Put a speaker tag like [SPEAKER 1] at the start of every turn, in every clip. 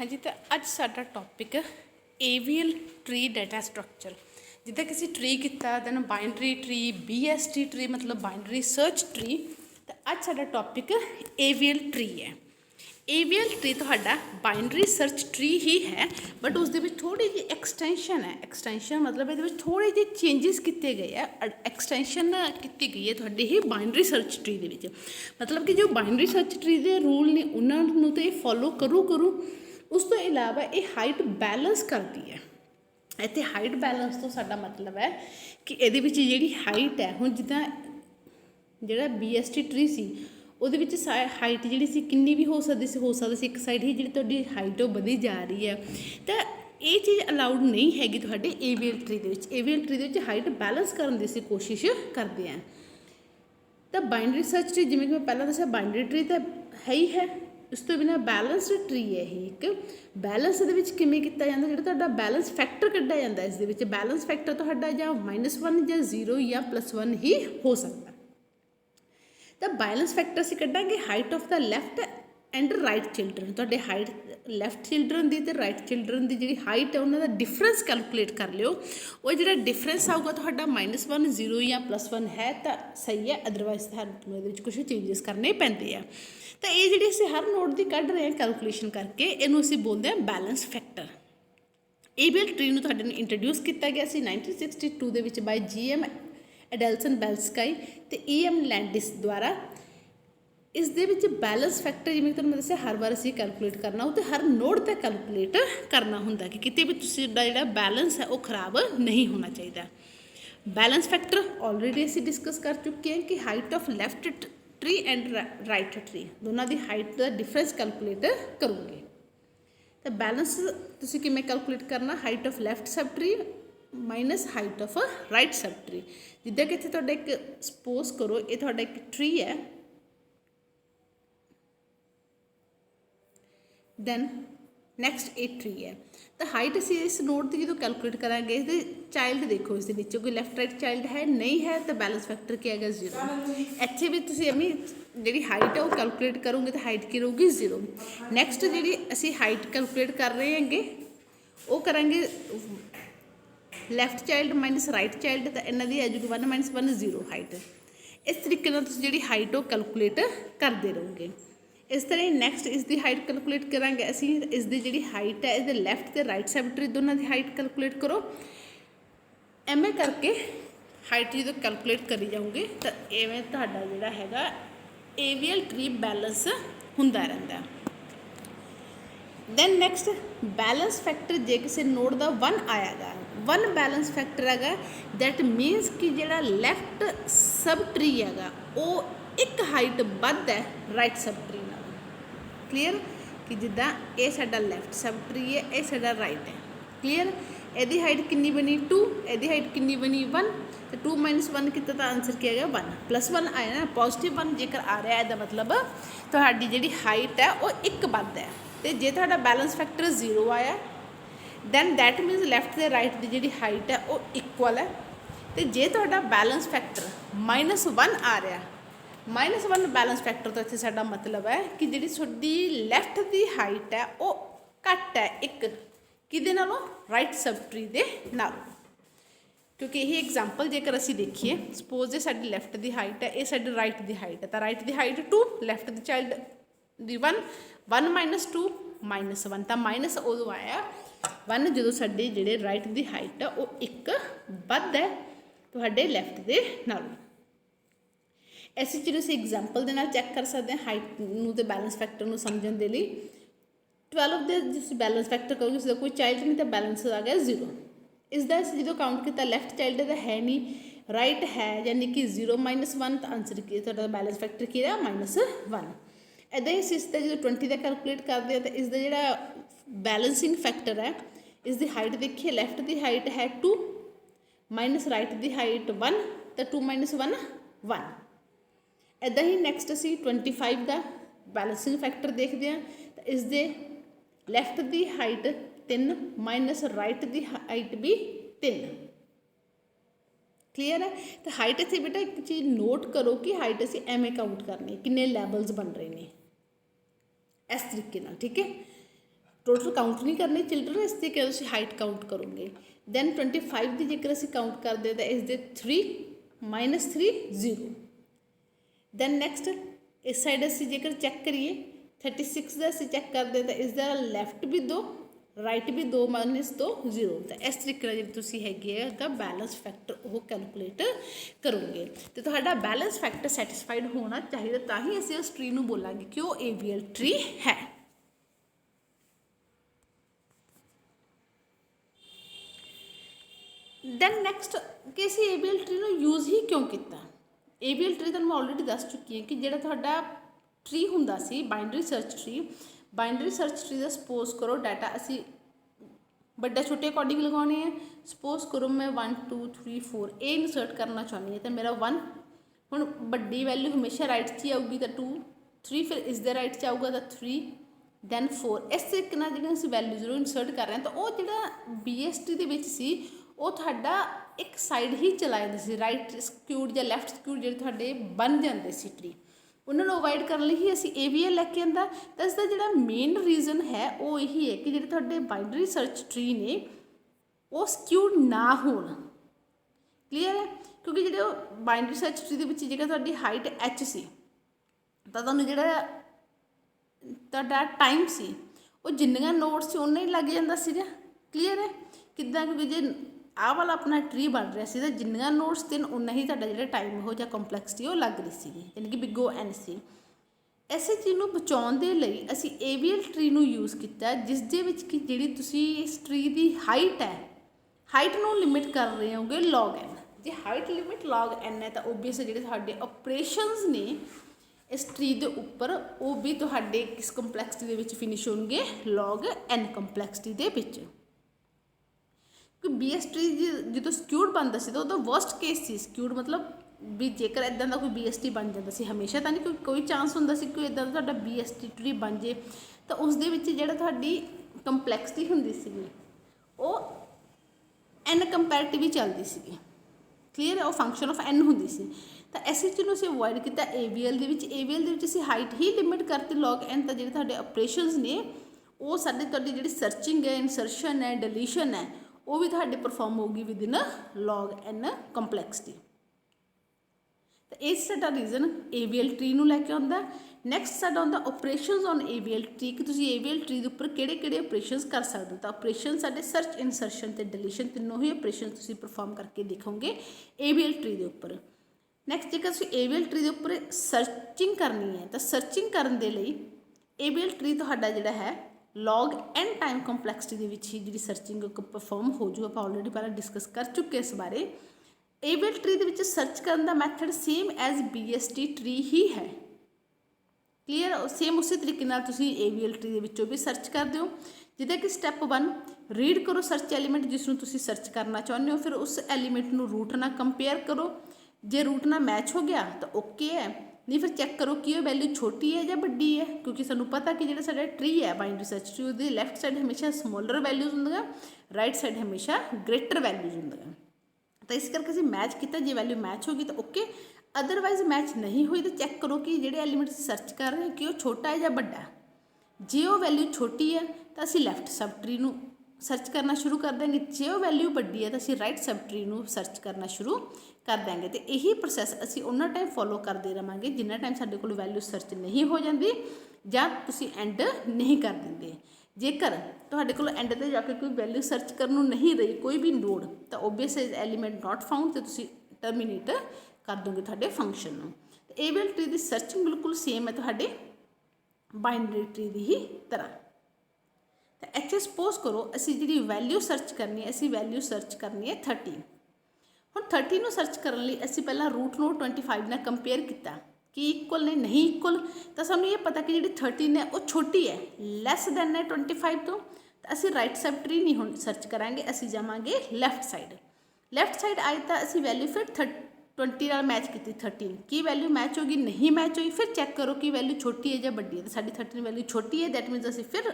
[SPEAKER 1] हाँ जी, तो अज साडा topic AVL tree data structure. जिद्दां कि असीं ट्री किता then binary tree, BST tree मतलब बाइनरी सर्च ट्री। तो अज साडा टॉपिक एवीएल ट्री है। एवीएल ट्री तुहाडा बाइनरी सर्च ट्री ही है, बट उस दे विच थोड़ी जी एक्सटेंशन है। एक्सटेंशन मतलब ये थोड़े जे चेंजिस किए गए हैं, एक्सटेंशन की गई है तुहाडे ही बाइनरी सर्च ट्री दे विच। मतलब कि जो बाइनरी सर्च ट्री के रूल ने उन्होंने तो ये फॉलो करूँ उस तो इलावा ये हाइट बैलेंस करती है। इत्थे हाइट बैलेंस तो साडा मतलब है कि ये जी हाइट है, हुण जिद्दां जिहड़ा BST ट्री सी ਉਹਦੇ ਵਿੱਚ हाइट जी सी किन्नी भी हो सकती सी एक साइड ही जी तुहाडी हाइट वो वधी जा रही है। तो ये चीज़ अलाउड नहीं हैगी तुहाडे एवीएल ट्री दे विच। एवीएल ट्री दे विच हाइट बैलेंस करन दी सी कोशिश करते हैं। तो बाइनरी सर्च ट्री जिवें कि मैं पहला दस्सिया बाइनरी ट्री तो है ही है, उस तो बिना बैलेंसड ट्री है ही एक। बैलेंस दे विच किवें कीता जांदा, जिहड़ा तुहाडा बैलेंस फैक्टर कड्ढिया जांदा इस दे विच। बैलेंस फैक्टर तुहाडा जां -1 जां 0 या +1 ही हो सकता। तो बैलेंस फैक्टर असीं कड्ढांगे height of the left and right children. तुहाडे हाइट लैफ्ट चिल्ड्रन की तो राइट चिल्ड्रन की जी हाइट है उन्होंने डिफरेंस कैलकुलेट कर लियो। वो जो डिफरेंस आऊगा तो -1 0 या +1 है तो सही है, अदरवाइज तो कुछ चेंजिस करने पैंदे हैं। तो ये जी असीं हर नोट की कढ़ रहे हैं कैलकुलेशन करके, इनू असीं बोलते हैं बैलेंस फैक्टर। एवीएल ट्री नूं तुहाडे नूं इंट्रोड्यूस किया गया सी 1962 दे विच बाय GM एडल्सन बेल्स्काई तो EM लैंडिस द्वारा। इस दे विच बैलेंस फैक्टर जिवें तुहानूं दस्सिया हर बार असीं कैलकुलेट करना हो तो हर नोड ते कैलकुलेट करना हुंदा कि किते भी तुहाडा जिहड़ा बैलेंस है वो खराब नहीं होना चाहिए। बैलेंस फैक्टर ऑलरेडी असीं डिस्कस कर चुके हैं कि height of left tree and right tree दोनों की हाइट का डिफरेंस कैलकुलेट करोगे। तो बैलेंस तुसीं किवें कैलकुलेट करना, height of left sub tree minus height of right sub tree. जिद्दां कि इत्थे तुहाडा एक सपोज करो ये तुहाडा एक ट्री है, दैन नैक्सट ए ट्री है। तो हाइट असीं इस नोड की जो कैलकुलेट करांगे, चाइल्ड देखो इस नीचे कोई लैफ्ट राइट चाइल्ड है नहीं है तो बैलेंस फैक्टर क्या है 0। इत्थे भी तुसीं अमी जी हाइट है वो कैलकुलेट करोगे तो हाइट की रहूगी 0। नैक्सट जी असीं हाइट कैलकुलेट कर रहे हैं वो करांगे left child minus right child, तो इन्हां दी आ जाऊगी 1 - 1 0 हाइट। इस तरीके नाल तुसीं जिहड़ी हाइट वो कैलकुलेट करते रहोगे। इस तरह नैक्सट इसकी हाइट कैलकुलेट करांगे असीं, इसकी जिहड़ी हाइट है इसके लैफ्ट ते राइट साइड ट्री दोनों की हाइट कैलकुलेट करो। एवें करके हाइट जो कैलकुलेट करी जाओगे तो इवें तुहाडा जिहड़ा हैगा एवीएल ट्री बैलेंस हुंदा रहिंदा। दैन नैक्सट बैलेंस फैक्टर जे किसी नोड का 1 आया गा 1 बैलेंस फैक्टर है दैट मीनस कि जो लैफ्ट सब ट्री है वो एक हाइट वध है राइट सब ट्री नाल। क्लीयर कि जिद्दां ये साडा लैफ्ट सब ट्री है, ये साडा राइट है। क्लीयर यदी हाइट कितनी बनी 2, यदी हाइट कितनी बनी 1। तो 2 - 1 कितना तो आंसर क्या गया 1 +1 आया ना, +1 जेकर आ रहा है इसका मतलब तुहाडी जिहड़ी हाइट है वो एक वध है। तो जे तुहाडा बैलेंस फैक्टर 0 आया दैन दैट मीनस लैफ्ट ते राइट की जिहड़ी हाइट है वो इक्वल है। तो जे तुहाडा बैलेंस फैक्टर -1 आ रहा, -1 बैलेंस फैक्टर तो इत्थे साडा मतलब है कि जिहड़ी तुहाडी लैफ्ट की हाइट है वो घट है एक किहदे नालों राइट सब ट्री दे नालों। क्योंकि यही एग्जाम्पल जेकर असीं देखिए सपोज जे साडी लैफ्ट की हाइट है, ये साडी राइट की हाइट है, तो राइट की हाइट 2, लैफ्ट की चाइल्ड दी 1 - 2 -1। तो माइनस उदों आया 1 जो साडी जिहड़े राइट की हाइट है वो एक वध है तुहाडे लैफ्ट के नालों। इस चीज़ असीं एग्जाम्पल दे नाल चैक कर सकते हैं हाइट नूं ते बैलेंस फैक्टर नूं समझण दे लई। 12 दे जिस बैलेंस फैक्टर करोगे उसका कोई चाइल्ड नहीं तो बैलेंस आ गया 0। इसका जो काउंट किया लैफ्ट चाइल्ड का है नहीं, राइट है यानी कि 0 - 1 तो आंसर की तुहाडा बैलेंस फैक्टर की है -1। इदां ही इसका जो 20 का कैलकुलेट करते हैं तो इसका जो बैलेंसिंग फैक्टर है इसकी हाइट देखिए लैफ्ट की हाइट है 2 माइनस राइट की हाइट 1 तो 2 - 1 1। इदां ही नैक्सट असीं 25 का बैलेंसिंग फैक्टर देखते हैं तो इसके लैफ्ट की हाइट 3 माइनस राइट की हाइट भी 3। क्लीयर है। तो हाइट इत्थे बेटा एक चीज़ नोट करो कि हाइट असीं एवें काउंट करनी किन्ने लैवल्स बन रहे हैं इस तरीके नाल, ठीक है। टोटल काउंट नहीं करनी चिल्ड्रन, इस तरीके तुसीं हाइट काउंट करोगे। दैन 25 की जेकर असीं काउंट करते हैं तो इसके 3 - 3 0। दैन नैक्सट इस साइड असीं जेकर चैक करिए 36 का असीं चैक करते हैं तो इसका लैफ्ट भी 2 राइट भी 2 - 2 0। तो इस तरीके नाल जिहड़ी तुसीं हैगी है दा बैलेंस फैक्टर वो कैलकुलेट करोगे। तो तुहाडा बैलेंस फैक्टर सैटिस्फाइड होना चाहिए, तां ही असीं उस ट्री नूं बोलांगे कि वो AVL ट्री है। दैन नैक्सट कि असीं AVL ट्री नूं यूज़ ही क्यों किया। AVL ट्री तुहानूं मैं ऑलरेडी दस चुकी है कि जिहड़ा तुहाडा ट्री हुंदा सी binary search tree, binary search tree का सपोज करो डाटा असी बड़ा छोटे अकॉर्डिंग लगाने हैं। सपोज करो मैं 1 2 3 4 ए इंसर्ट करना चाहनी है तो मेरा 1 हुण बड़ी वैल्यू हमेशा राइट च ही आऊगी तो 2 3 फिर इसके राइट च आऊगा तो 3 दैन 4। इस तरीके नाल जिहड़ियां असीं वैल्यू जरूर इंसर्ट कर रहे हैं तो वो जिहड़ा BST दे विच सी वो तुहाडा एक साइड ही चला जांदा सी, राइट स्क्यूड या लैफ्ट स्क्यूड जिहड़े तुहाडे बन जांदे सी ट्री, उन्होंने अवॉइड करने लिए ही असीं AVL लैके आंदा। तो इसका जिहड़ा मेन रीजन है वो यही है कि जिहड़े तुहाडे बाइनरी सर्च ट्री ने वो स्क्यूड ना होण। क्लीयर है, क्योंकि जिहड़े बाइनरी सर्च ट्री दे विच जेकर तुहाडी हाइट H सी तां तुहानूं जिहड़ा तुहाडा टाइम सी वो जिन्नियां नोड्स सी उन्ना ही लग जांदा सीगा। क्लीयर है किद्दां, क्योंकि जे आह वाला अपना ट्री बन रहा सी तो जिन्नियां नोड्स थे उन्ना ही तुहाडा जिहड़ा टाइम हो जां कंपलैक्सिटी वो लग रही सी, यानी कि बिग O N सी। इसे चीज़ नूं बचाउण दे लई असीं AVL ट्री नूं यूज़ किया, जिस दे विच कि जिहड़ी तुसीं इस ट्री दी हाइट है, हाइट नूं लिमिट कर रहे होगे log n। जे हाइट लिमिट log n है तो ओबीअस जिहड़े तुहाडे ऑपरेशनस ने इस ट्री दे उपर वो भी तुहाडे किस कंपलैक्सिटी दे विच फिनिश होणगे log n कंपलैक्सिटी दे विच। कि BST जो स्क्यूड बनता सी तो वर्स्ट केस सी स्क्यूड, मतलब भी जेकर इदां दा कोई BST बन जाता सी, हमेशा तो नहीं कोई चांस हुंदा सी कोई इदां दा तुहाडा BST ट्री बन जे तो उस दे विच जिहड़ा तुहाडी कंपलैक्सिटी हुंदी सीगी वो n कंपैरेटिव ही चलदी सीगी। क्लीयर है, वो फंक्शन ऑफ n हुंदी सी। तो ऐसी चीज़ नूं असीं अवॉइड किया AVL दे विच। AVL दे विच असीं हाइट ही लिमिट करती log n। तो जिहड़े तुहाडे ऑपरेशनस ने वो साडे तुहाडी जिहड़ी सर्चिंग है, इंसरशन है, डिलीशन है वो भी तुहाडे परफॉर्म होगी विद इन log n कंपलैक्सिटी। तो ये साडा रीजन AVL ट्री नूं लैके आउंदा। नैक्सट साडा आउंदा ऑपरेशनस ऑन AVL ट्री कि तुसीं AVL ट्री दे उपर किहड़े-किहड़े ऑपरेशनस कर सकदे हो। तो ऑपरेशन साडे सर्च, इंसरशन ते डिलीशन तीनों ही ऑपरेशन तुसीं परफॉर्म करके देखोगे AVL ट्री दे उपर। नैक्सट जेकर तुसीं AVL ट्री दे उपर सर्चिंग करनी है तो सर्चिंग करन दे लई AVL ट्री तुहाडा जिहड़ा है log n टाइम कंपलैक्सिटी दे विच ही जिहड़ी सर्चिंग परफॉर्म हो जू। आपां ऑलरेडी पहले डिस्कस कर चुके इस बारे। AVL ट्री दे विच सर्च करन दा method same as BST tree ही है। क्लीयर, सेम उसी तरीके नाल तुसीं AVL ट्री दे विचों भी सर्च करदे हो। जिद्दां कि स्टैप 1 रीड करो सर्च एलीमेंट जिसनूं तुसीं सर्च करना चाहुंदे हो, फिर उस एलीमेंट नूं रूट नाल कंपेयर करो। जे रूट नाल मैच हो गया तो ओके है, नहीं फिर चैक करो कि वो वैल्यू छोटी है या बड़ी है, क्योंकि सानू पता कि जिहड़ा साडा ट्री है बाइनरी सर्च ट्री उसदी लैफ्ट साइड हमेशा स्मॉलर वैल्यूज होंदियां, राइट साइड हमेशा ग्रेटर वैल्यूज होंदियां। तो इस करके असीं मैच किया, जे वैल्यू मैच होगी तो ओके, अदरवाइज मैच नहीं हुई तो चैक करो कि जिहड़े एलीमेंट सर्च कर रहे हैं कि वो छोटा है या बड़ा। जे वो वैल्यू छोटी है तो असीं लैफ्ट सब ट्री नूं सर्च करना शुरू कर देंगे, जे वो वैल्यू बड़ी है तो असीं राइट सब ट्री नूं सर्च करना शुरू कर देंगे। तो यही प्रोसैस असीं उन्ना टाइम फॉलो करते रहांगे जिन्ना टाइम साडे कोल वैल्यू सर्च नहीं हो जाती जां तुसीं एंड नहीं कर देंगे। जेकर तुहाडे कोल एंड ते जाके कोई वैल्यू सर्च करन नूं नहीं रही कोई भी नोड तो ओबीअस एलीमेंट नॉट फाउंड तो तुसीं टर्मीनेट कर दोगे तुहाडे फंक्शन नूं। तो AVL ट्री दी सर्चिंग बिल्कुल सेम है तुहाडे बाइनरी ट्री दी ही तरह। तो इत्थे सपोज करो असीं जिहड़ी वैल्यू सर्च करनी है, असीं वैल्यू सर्च करनी है 30। हुण 30 नूं सर्च करन लई असीं पहलां रूट नोड 25 नाल कंपेयर किया कि इक्वल ने नहीं इक्वल, तो सानूं ये पता कि जिहड़ी 13 है वो छोटी है, लैस दैन है 25 तो असीं राइट सब ट्री नहीं हुण सर्च करांगे, असीं जावांगे लैफ्ट साइड। लैफ्ट साइड आए तो असीं वैल्यू फिर 20 नाल मैच की 13 की वैल्यू मैच होगी, नहीं मैच हुई, फिर चैक करो कि वैल्यू छोटी है या बड़ी है। तो साडी 13 वैल्यू छोटी है, दैट मीनस असीं फिर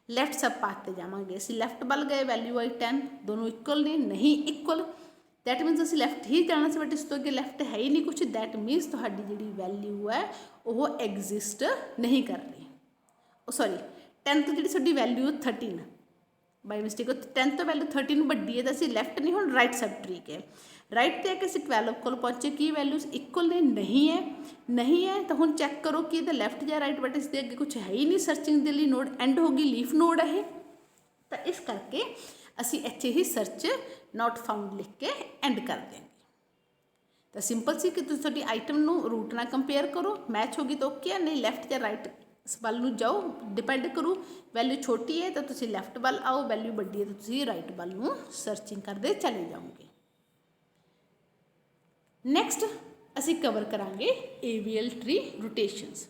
[SPEAKER 1] लैफ्ट सब पाथ पर जावांगे। असीं लैफ्ट बल गए, वैल्यू आई 10, दोनों इक्वल ने नहीं इक्वल, दैट मीनस असीं लैफ्ट ही जाना सी, बट इस तो अगे लैफ्ट है ही नहीं कुछ, दैट मीनस तुहाडी जिहड़ी वैल्यू है वो एग्जिस्ट नहीं कर रही, सॉरी 10 ਤੋਂ ਜਿਹੜੀ ਸਾਡੀ ਵੈਲਿਊ 13 ਬਾਈ ਮਿਸਟੇਕ 10 ਤੋਂ ਵੈਲਿਊ 13 ਵੱਡੀ ਹੈ ਤਾਂ ਅਸੀਂ ਲੈਫਟ ਨਹੀਂ, ਹੁਣ ਰਾਈਟ ਸਬ ਟਰੀ ਕੇ ਰਾਈਟ 'ਤੇ ਆ ਕੇ ਅਸੀਂ 12 ਕੋਲ ਪਹੁੰਚੇ, ਕੀ ਵੈਲਿਊਜ਼ ਇਕੁਅਲ ਨੇ, ਨਹੀਂ ਹੈ ਤਾਂ ਹੁਣ ਚੈੱਕ ਕਰੋ ਕਿ ਇਹਦਾ ਲੈਫਟ ਜਾਂ ਰਾਈਟ ਵਰਟੈਕਸ ਦੇ ਅੱਗੇ ਕੁਝ ਹੈ ਹੀ ਨਹੀਂ, ਸਰਚਿੰਗ ਦੇ ਲਈ ਨੋਡ ਐਂਡ ਹੋ ਗਈ, ਲੀਫ ਨੋਡ ਹੈ ਇਹ, ਤਾਂ ਇਸ ਕਰਕੇ ਅਸੀਂ ਇੱਥੇ ਹੀ ਸਰਚ ਨਾਟ ਫਾਊਂਡ ਲਿਖ ਕੇ ਐਂਡ ਕਰ ਦਿਆਂਗੇ। ਤਾਂ ਸਿੰਪਲ ਸੀ ਕਿ ਤੁਸੀਂ ਤੁਹਾਡੀ ਆਈਟਮ ਨੂੰ ਰੂਟ ਨਾਲ ਕੰਪੇਅਰ ਕਰੋ, ਮੈਚ ਹੋ ਗਈ ਤਾਂ ਓਕੇ ਹੈ, ਨਹੀਂ ਲੈਫਟ ਜਾਂ ਰਾਈਟ ਵੱਲ ਨੂੰ ਜਾਓ, ਡਿਪੈਂਡ ਕਰੂ ਵੈਲਿਊ ਛੋਟੀ ਹੈ ਤਾਂ ਤੁਸੀਂ ਲੈਫਟ ਵੱਲ ਆਓ, ਵੈਲਿਊ ਵੱਡੀ ਹੈ ਤਾਂ ਤੁਸੀਂ ਰਾਈਟ ਵੱਲ ਨੂੰ ਸਰਚਿੰਗ ਕਰਦੇ ਚਲੇ ਜਾਓਗੇ। ਨੈਕਸਟ ਅਸੀਂ ਕਵਰ ਕਰਾਂਗੇ AVL ਟਰੀ ਰੋਟੇਸ਼ਨਸ।